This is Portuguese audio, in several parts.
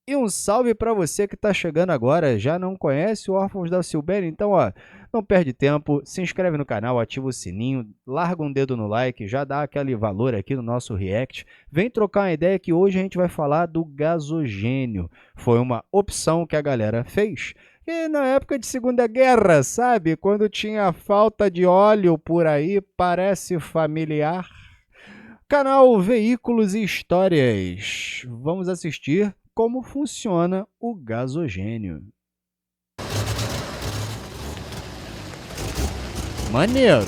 E um salve para você que está chegando agora, já não conhece o Órfãos da Silvéria? Então, ó, não perde tempo, se inscreve no canal, ativa o sininho, larga um dedo no like, já dá aquele valor aqui no nosso react. Vem trocar uma ideia que hoje a gente vai falar do gasogênio. Foi uma opção que a galera fez. E na época de Segunda Guerra, sabe? Quando tinha falta de óleo por aí, parece familiar. Canal Veículos e Histórias. Vamos assistir como funciona o gasogênio. Maneiro!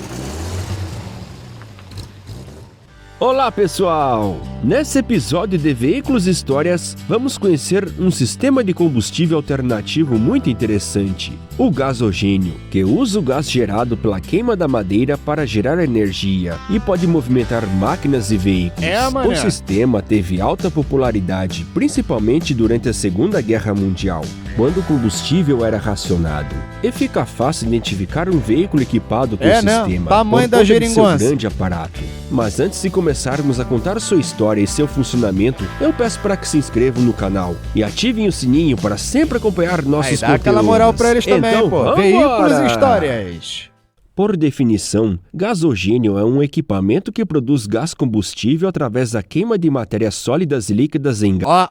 Olá pessoal! Nesse episódio de Veículos e Histórias, vamos conhecer um sistema de combustível alternativo muito interessante, o gasogênio, que usa o gás gerado pela queima da madeira para gerar energia e pode movimentar máquinas e veículos. O sistema teve alta popularidade, principalmente durante a Segunda Guerra Mundial, quando o combustível era racionado. E fica fácil identificar um veículo equipado com o sistema, tamanho da geringonça. Seu grande aparato. Mas antes de começarmos a contar sua história e seu funcionamento, eu peço para que se inscrevam no canal e ativem o sininho para sempre acompanhar nossos conteúdos. Dá aquela moral para eles também, então, pô. Veículos e Histórias. Por definição, gasogênio é um equipamento que produz gás combustível através da queima de matérias sólidas e líquidas em gás.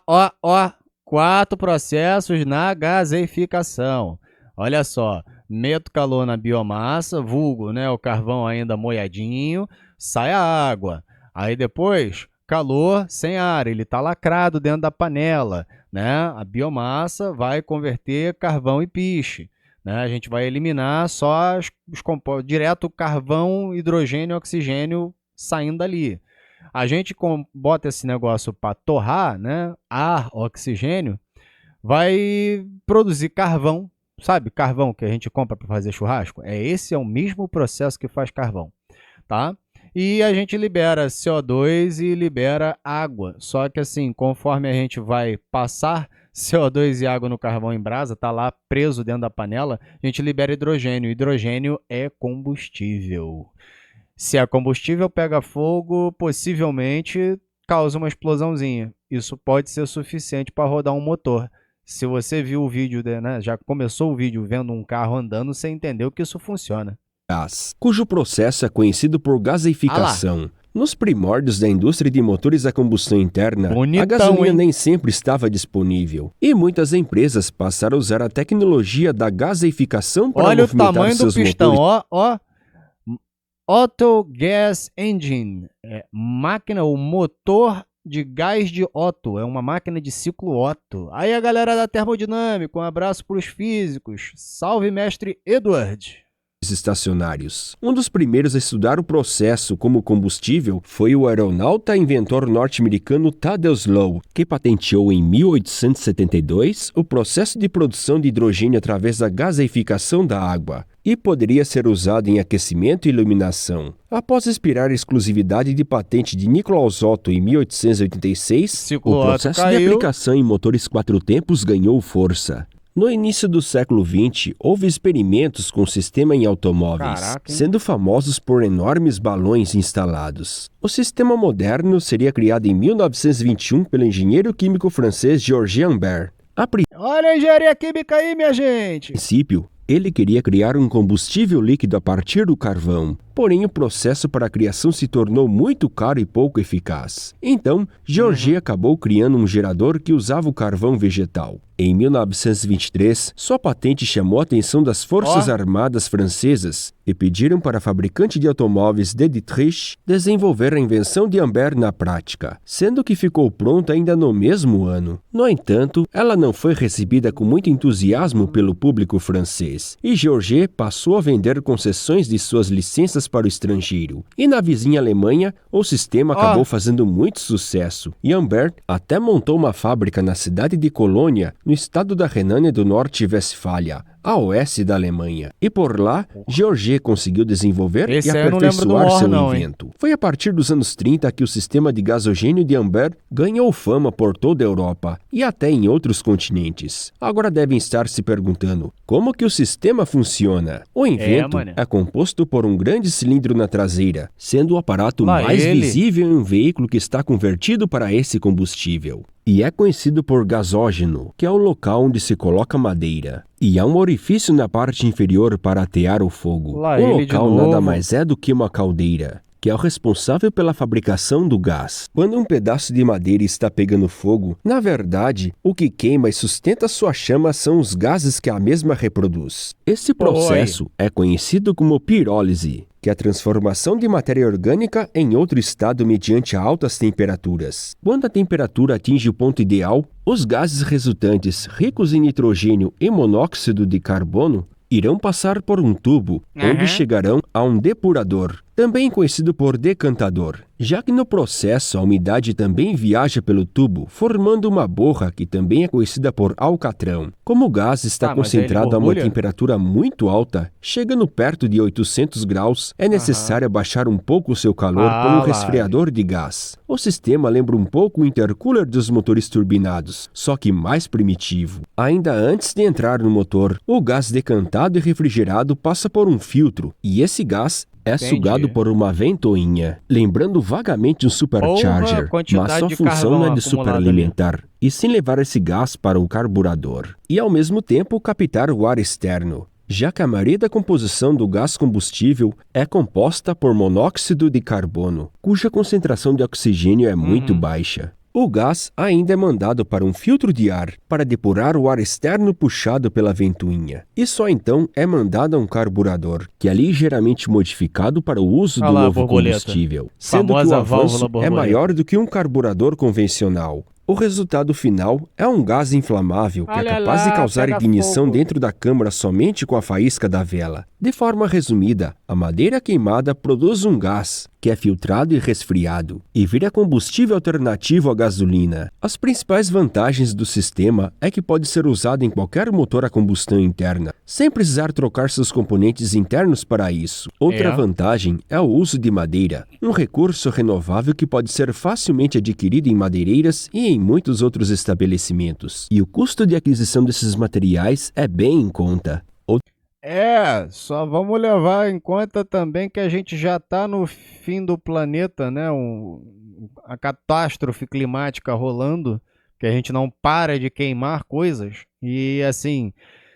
4 processos na gaseificação. Olha só, meto calor na biomassa, vulgo, né, o carvão ainda molhadinho, sai a água. Aí depois, calor sem ar, ele está lacrado dentro da panela, né? A biomassa vai converter carvão e piche, né? A gente vai eliminar só os compostos, direto carvão, hidrogênio e oxigênio saindo dali. A gente bota esse negócio para torrar, né? Ar, oxigênio, vai produzir carvão, sabe? Carvão que a gente compra para fazer churrasco. Esse é o mesmo processo que faz carvão, tá? E a gente libera CO2 e libera água. Só que assim, conforme a gente vai passar CO2 e água no carvão em brasa, tá lá preso dentro da panela, a gente libera hidrogênio. Hidrogênio é combustível. Se a combustível pega fogo, possivelmente causa uma explosãozinha. Isso pode ser suficiente para rodar um motor. Se você viu o vídeo, né, já começou o vídeo vendo um carro andando, você entendeu que isso funciona. Gás, cujo processo é conhecido por gaseificação. Nos primórdios da indústria de motores a combustão interna, a gasolina nem sempre estava disponível. E muitas empresas passaram a usar a tecnologia da gaseificação para movimentar seus motores. Olha o tamanho do pistão, ó. Otto Gas Engine, máquina, o motor de gás de Otto, é uma máquina de ciclo Otto. Aí a galera da termodinâmica, um abraço para os físicos. Salve, mestre Edward. Estacionários. Um dos primeiros a estudar o processo como combustível foi o aeronauta e inventor norte-americano Tadeusz Lowe, que patenteou em 1872 o processo de produção de hidrogênio através da gaseificação da água e poderia ser usado em aquecimento e iluminação. Após expirar a exclusividade de patente de Nicolaus Otto em 1886, o processo de aplicação em motores 4 tempos ganhou força. No início do século XX, houve experimentos com o sistema em automóveis, sendo famosos por enormes balões instalados. O sistema moderno seria criado em 1921 pelo engenheiro químico francês Georges Humbert. Olha a engenharia química aí, minha gente! A princípio, ele queria criar um combustível líquido a partir do carvão. Porém, o processo para a criação se tornou muito caro e pouco eficaz. Então, Georges acabou criando um gerador que usava o carvão vegetal. Em 1923, sua patente chamou a atenção das Forças Armadas francesas e pediram para a fabricante de automóveis de Dietrich desenvolver a invenção de Humbert na prática, sendo que ficou pronta ainda no mesmo ano. No entanto, ela não foi recebida com muito entusiasmo pelo público francês, e Georges passou a vender concessões de suas licenças para o estrangeiro. E na vizinha Alemanha, o sistema acabou fazendo muito sucesso, e Humbert até montou uma fábrica na cidade de Colônia, no estado da Renânia do Norte-Westfália, a oeste da Alemanha. E por lá, Georges conseguiu desenvolver e aperfeiçoar seu invento. Foi a partir dos anos 30 que o sistema de gasogênio de Humbert ganhou fama por toda a Europa e até em outros continentes. Agora devem estar se perguntando, como que o sistema funciona? O invento é composto por um grande cilindro na traseira, sendo o aparato Lá mais ele. visível em um veículo que está convertido para esse combustível. E é conhecido por gasógeno, que é o local onde se coloca madeira. E há um orifício na parte inferior para atear o fogo. Lá O ele de local nada novo. mais é do que uma caldeira, que é o responsável pela fabricação do gás. Quando um pedaço de madeira está pegando fogo, na verdade, o que queima e sustenta sua chama são os gases que a mesma reproduz. Esse processo é conhecido como pirólise, que é a transformação de matéria orgânica em outro estado mediante altas temperaturas. Quando a temperatura atinge o ponto ideal, os gases resultantes ricos em nitrogênio e monóxido de carbono irão passar por um tubo, onde chegarão a um depurador, também conhecido por decantador, já que no processo a umidade também viaja pelo tubo, formando uma borra que também é conhecida por alcatrão. Como o gás está Mas aí ele concentrado a uma borbulha? temperatura muito alta, chegando perto de 800 graus, é necessário abaixar um pouco o seu calor por um lá. resfriador de gás. O sistema lembra um pouco o intercooler dos motores turbinados, só que mais primitivo. Ainda antes de entrar no motor, o gás decantado e refrigerado passa por um filtro, e esse gás é Entendi. sugado por uma ventoinha, lembrando vagamente um supercharger, quantidade mas sua de função não é carvão de acumulado superalimentar, e sim levar esse gás para o carburador, e ao mesmo tempo captar o ar externo, já que a maioria da composição do gás combustível é composta por monóxido de carbono, cuja concentração de oxigênio é muito baixa. O gás ainda é mandado para um filtro de ar para depurar o ar externo puxado pela ventoinha. E só então é mandado a um carburador, que é ligeiramente modificado para o uso do lá, novo borboleta. combustível, sendo que o Famosa válvula avanço é borboleta. maior do que um carburador convencional. O resultado final é um gás inflamável que é Olha capaz de lá, causar pega ignição fogo. dentro da câmara somente com a faísca da vela. De forma resumida, a madeira queimada produz um gás, que é filtrado e resfriado, e vira combustível alternativo à gasolina. As principais vantagens do sistema é que pode ser usado em qualquer motor a combustão interna, sem precisar trocar seus componentes internos para isso. Outra vantagem é o uso de madeira, um recurso renovável que pode ser facilmente adquirido em madeireiras e em muitos outros estabelecimentos. E o custo de aquisição desses materiais é bem em conta. Só vamos levar em conta também que a gente já está no fim do planeta, né? A catástrofe climática rolando, que a gente não para de queimar coisas. E assim,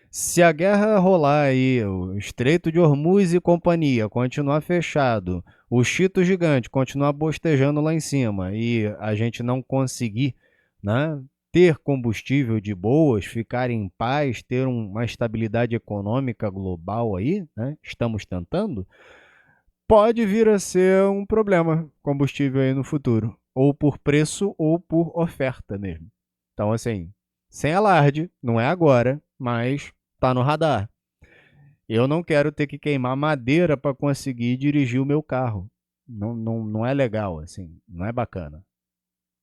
se a guerra rolar aí, o Estreito de Hormuz e companhia continuar fechado, o Cheeto gigante continuar bostejando lá em cima e a gente não conseguir, né, ter combustível de boas, ficar em paz, ter uma estabilidade econômica global aí, né? Estamos tentando, pode vir a ser um problema combustível aí no futuro, ou por preço ou por oferta mesmo. Então, assim, sem alarde, não é agora, mas tá no radar. Eu não quero ter que queimar madeira para conseguir dirigir o meu carro. Não é legal, assim, não é bacana.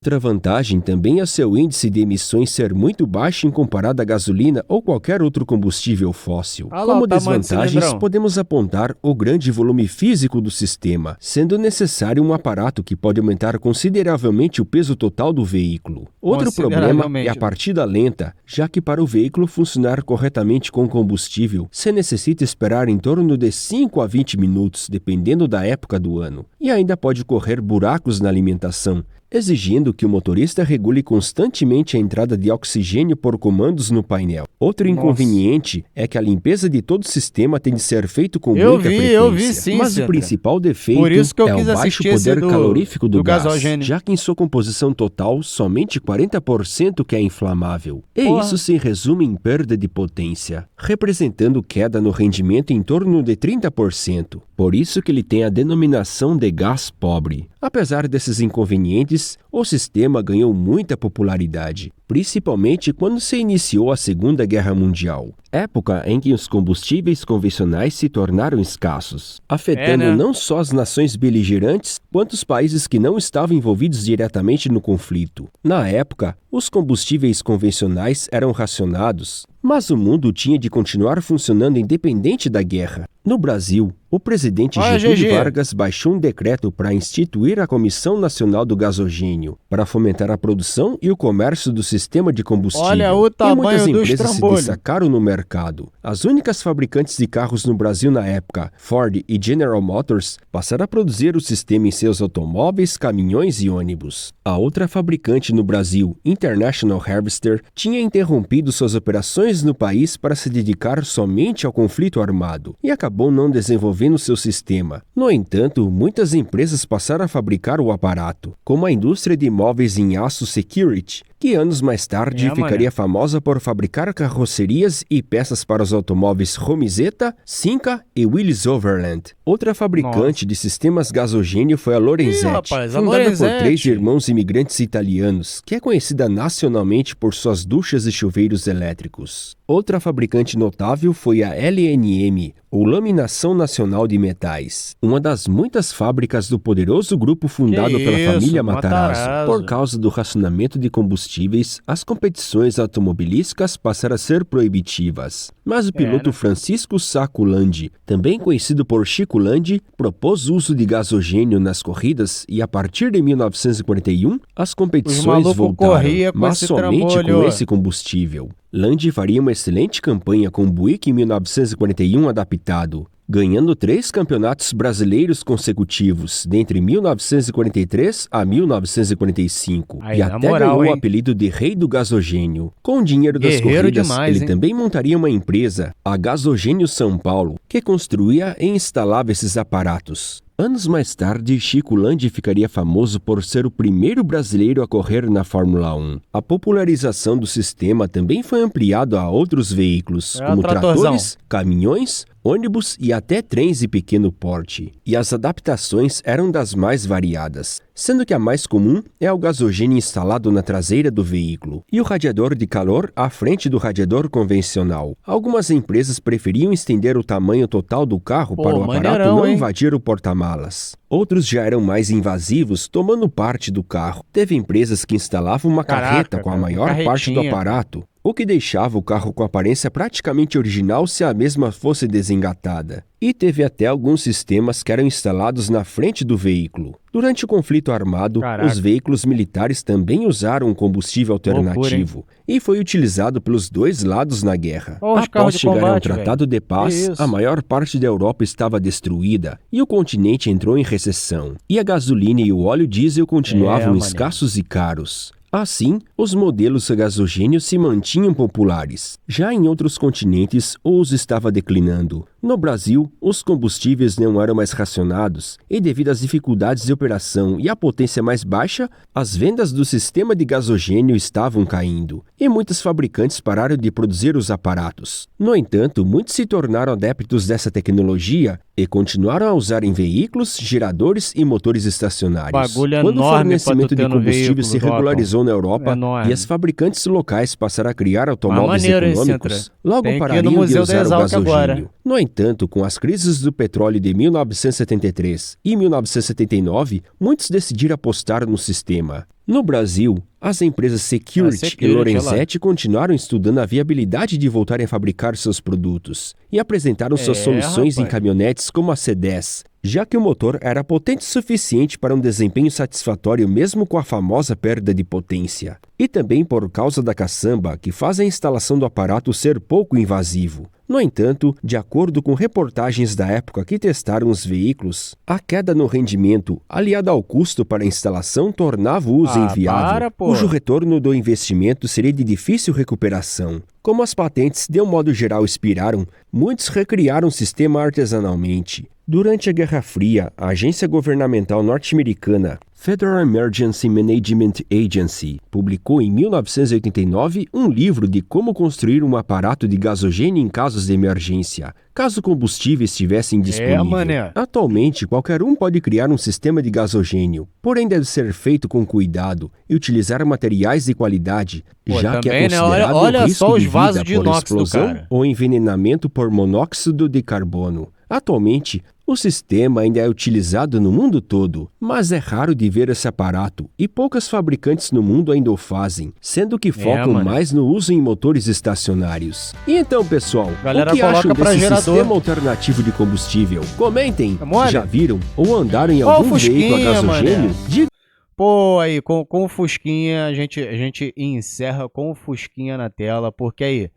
Outra vantagem também é seu índice de emissões ser muito baixo em comparado à gasolina ou qualquer outro combustível fóssil. Ah lá, Como o tamanho do desvantagens, cilindrão. podemos apontar o grande volume físico do sistema, sendo necessário um aparato que pode aumentar consideravelmente o peso total do veículo. Outro problema Consideravelmente, é a né? partida lenta, já que para o veículo funcionar corretamente com combustível, se necessita esperar em torno de 5 a 20 minutos, dependendo da época do ano. E ainda pode correr buracos na alimentação, exigindo que o motorista regule constantemente a entrada de oxigênio por comandos no painel. Outro inconveniente é que a limpeza de todo o sistema tem de ser feito com muita frequência. Eu vi sim, Mas o Sandra. principal defeito Por isso que eu é quis o baixo assistir esse poder calorífico do gás, gasogênio. já que em sua composição total, somente 40% que é inflamável. E Porra. isso se resume em perda de potência, representando queda no rendimento em torno de 30%. Por isso que ele tem a denominação de gás pobre. Apesar desses inconvenientes, o sistema ganhou muita popularidade, principalmente quando se iniciou a Segunda Guerra Mundial, época em que os combustíveis convencionais se tornaram escassos, afetando não só as nações beligerantes, quanto os países que não estavam envolvidos diretamente no conflito. Na época, os combustíveis convencionais eram racionados, mas o mundo tinha de continuar funcionando independente da guerra. No Brasil, o presidente Olha, Getúlio GG. Vargas baixou um decreto para instituir a Comissão Nacional do Gasogênio, para fomentar a produção e o comércio do sistema de combustível. Olha o E tamanho muitas do empresas se estrambolho. destacaram no mercado. As únicas fabricantes de carros no Brasil na época, Ford e General Motors, passaram a produzir o sistema em seus automóveis, caminhões e ônibus. A outra fabricante no Brasil, International Harvester, tinha interrompido suas operações no país para se dedicar somente ao conflito armado e acabou não desenvolvendo seu sistema. No entanto, muitas empresas passaram a fabricar o aparato, como a indústria de móveis em aço Security, que anos mais tarde ficaria famosa por fabricar carrocerias e peças para os automóveis Romizeta, Simca e Willys Overland. Outra fabricante de sistemas gasogênio foi a Lorenzetti, rapaz, a fundada por Lorenzetti. 3 irmãos imigrantes italianos, que é conhecida nacionalmente por suas duchas e chuveiros elétricos. Outra fabricante notável foi a LNM, ou Laminação Nacional de Metais, uma das muitas fábricas do poderoso grupo fundado pela família Matarazzo. Por causa do racionamento de combustíveis, as competições automobilísticas passaram a ser proibitivas. Mas o piloto Francisco Sacco Landi, também conhecido por Chico Landi, propôs o uso de gasogênio nas corridas e a partir de 1941 as competições voltaram, mas somente com esse combustível. Landi faria uma excelente campanha com o Buick em 1941 adaptado, ganhando 3 campeonatos brasileiros consecutivos, dentre 1943 a 1945, e até ganhou o apelido de Rei do Gasogênio. Com o dinheiro das corridas, ele também montaria uma empresa, a Gasogênio São Paulo, que construía e instalava esses aparatos. Anos mais tarde, Chico Landi ficaria famoso por ser o primeiro brasileiro a correr na Fórmula 1. A popularização do sistema também foi ampliada a outros veículos, como tratores, caminhões, ônibus e até trens de pequeno porte. E as adaptações eram das mais variadas, sendo que a mais comum é o gasogênio instalado na traseira do veículo e o radiador de calor à frente do radiador convencional. Algumas empresas preferiam estender o tamanho total do carro para o aparato não invadir o porta-malas. Outros já eram mais invasivos, tomando parte do carro. Teve empresas que instalavam uma carreta com a maior parte do aparato, o que deixava o carro com aparência praticamente original se a mesma fosse desengatada. E teve até alguns sistemas que eram instalados na frente do veículo. Durante o conflito armado, os veículos militares também usaram um combustível alternativo e foi utilizado pelos dois lados na guerra. Após chegar a um tratado de paz, a maior parte da Europa estava destruída e o continente entrou em recessão. E a gasolina e o óleo diesel continuavam escassos e caros. Assim, os modelos a gasogênio se mantinham populares. Já em outros continentes, o uso estava declinando. No Brasil, os combustíveis não eram mais racionados e, devido às dificuldades de operação e à potência mais baixa, as vendas do sistema de gasogênio estavam caindo e muitos fabricantes pararam de produzir os aparatos. No entanto, muitos se tornaram adeptos dessa tecnologia e continuaram a usar em veículos, geradores e motores estacionários. Quando o fornecimento de combustível se regularizou na Europa e as fabricantes locais passaram a criar automóveis econômicos, logo parariam de usar o gasogênio. No entanto, com as crises do petróleo de 1973 e 1979, muitos decidiram apostar no sistema. No Brasil, as empresas Security e Lorenzetti continuaram estudando a viabilidade de voltarem a fabricar seus produtos e apresentaram suas soluções em caminhonetes como a C10, já que o motor era potente o suficiente para um desempenho satisfatório mesmo com a famosa perda de potência. E também por causa da caçamba, que faz a instalação do aparato ser pouco invasivo. No entanto, de acordo com reportagens da época que testaram os veículos, a queda no rendimento, aliada ao custo para a instalação, tornava o uso inviável, cujo retorno do investimento seria de difícil recuperação. Como as patentes de um modo geral expiraram, muitos recriaram o sistema artesanalmente. Durante a Guerra Fria, a agência governamental norte-americana Federal Emergency Management Agency publicou em 1989 um livro de como construir um aparato de gasogênio em casos de emergência, caso o combustível estivesse indisponível. Atualmente, qualquer um pode criar um sistema de gasogênio, porém deve ser feito com cuidado e utilizar materiais de qualidade, já que é considerado um risco de vida por explosão ou envenenamento por monóxido de carbono. Atualmente, O sistema ainda é utilizado no mundo todo, mas é raro de ver esse aparato e poucas fabricantes no mundo ainda o fazem, sendo que focam mano. mais no uso em motores estacionários. E então, pessoal, Galera o que acham coloca pra desse gerador. sistema alternativo de combustível? Comentem! É mole? Já viram ou andaram em Ó o algum veículo a Fusquinha, gasogênio? mané. Diga Pô, aí, com o Fusquinha, a gente encerra com o Fusquinha na tela, porque aí,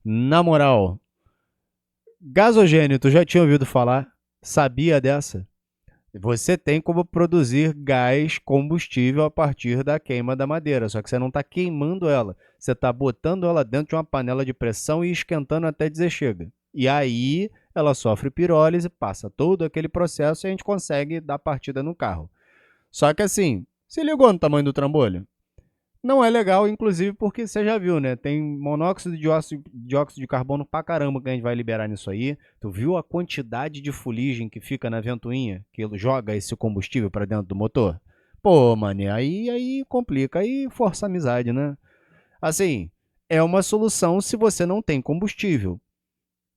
na moral, gasogênio, tu já tinha ouvido falar? Sabia dessa? Você tem como produzir gás combustível a partir da queima da madeira, só que você não está queimando ela, você está botando ela dentro de uma panela de pressão e esquentando até dizer chega. E aí ela sofre pirólise, passa todo aquele processo e a gente consegue dar partida no carro. Só que assim, se ligou no tamanho do trambolho? Não é legal, inclusive, porque você já viu, né? Tem monóxido de dióxido de carbono pra caramba que a gente vai liberar nisso aí. Tu viu a quantidade de fuligem que fica na ventoinha, que ele joga esse combustível pra dentro do motor? Pô, mano, aí complica, aí força a amizade, né? Assim, é uma solução se você não tem combustível.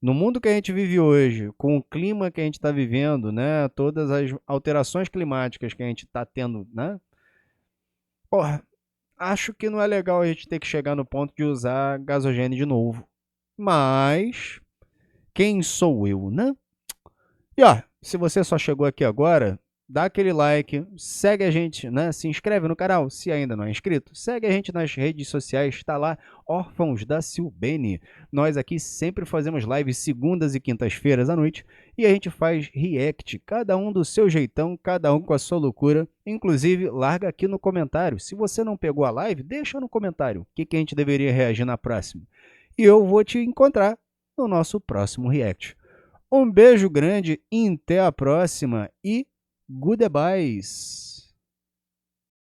No mundo que a gente vive hoje, com o clima que a gente está vivendo, né? Todas as alterações climáticas que a gente está tendo, né? Porra, acho que não é legal a gente ter que chegar no ponto de usar gasogênio de novo. Mas, quem sou eu, né? E ó, se você só chegou aqui agora, dá aquele like, segue a gente, né? Se inscreve no canal, se ainda não é inscrito. Segue a gente nas redes sociais, está lá, Órfãos da Silbene. Nós aqui sempre fazemos lives segundas e quintas-feiras à noite e a gente faz react, cada um do seu jeitão, cada um com a sua loucura. Inclusive, larga aqui no comentário. Se você não pegou a live, deixa no comentário o que a gente deveria reagir na próxima. E eu vou te encontrar no nosso próximo react. Um beijo grande, até a próxima e goodbyes!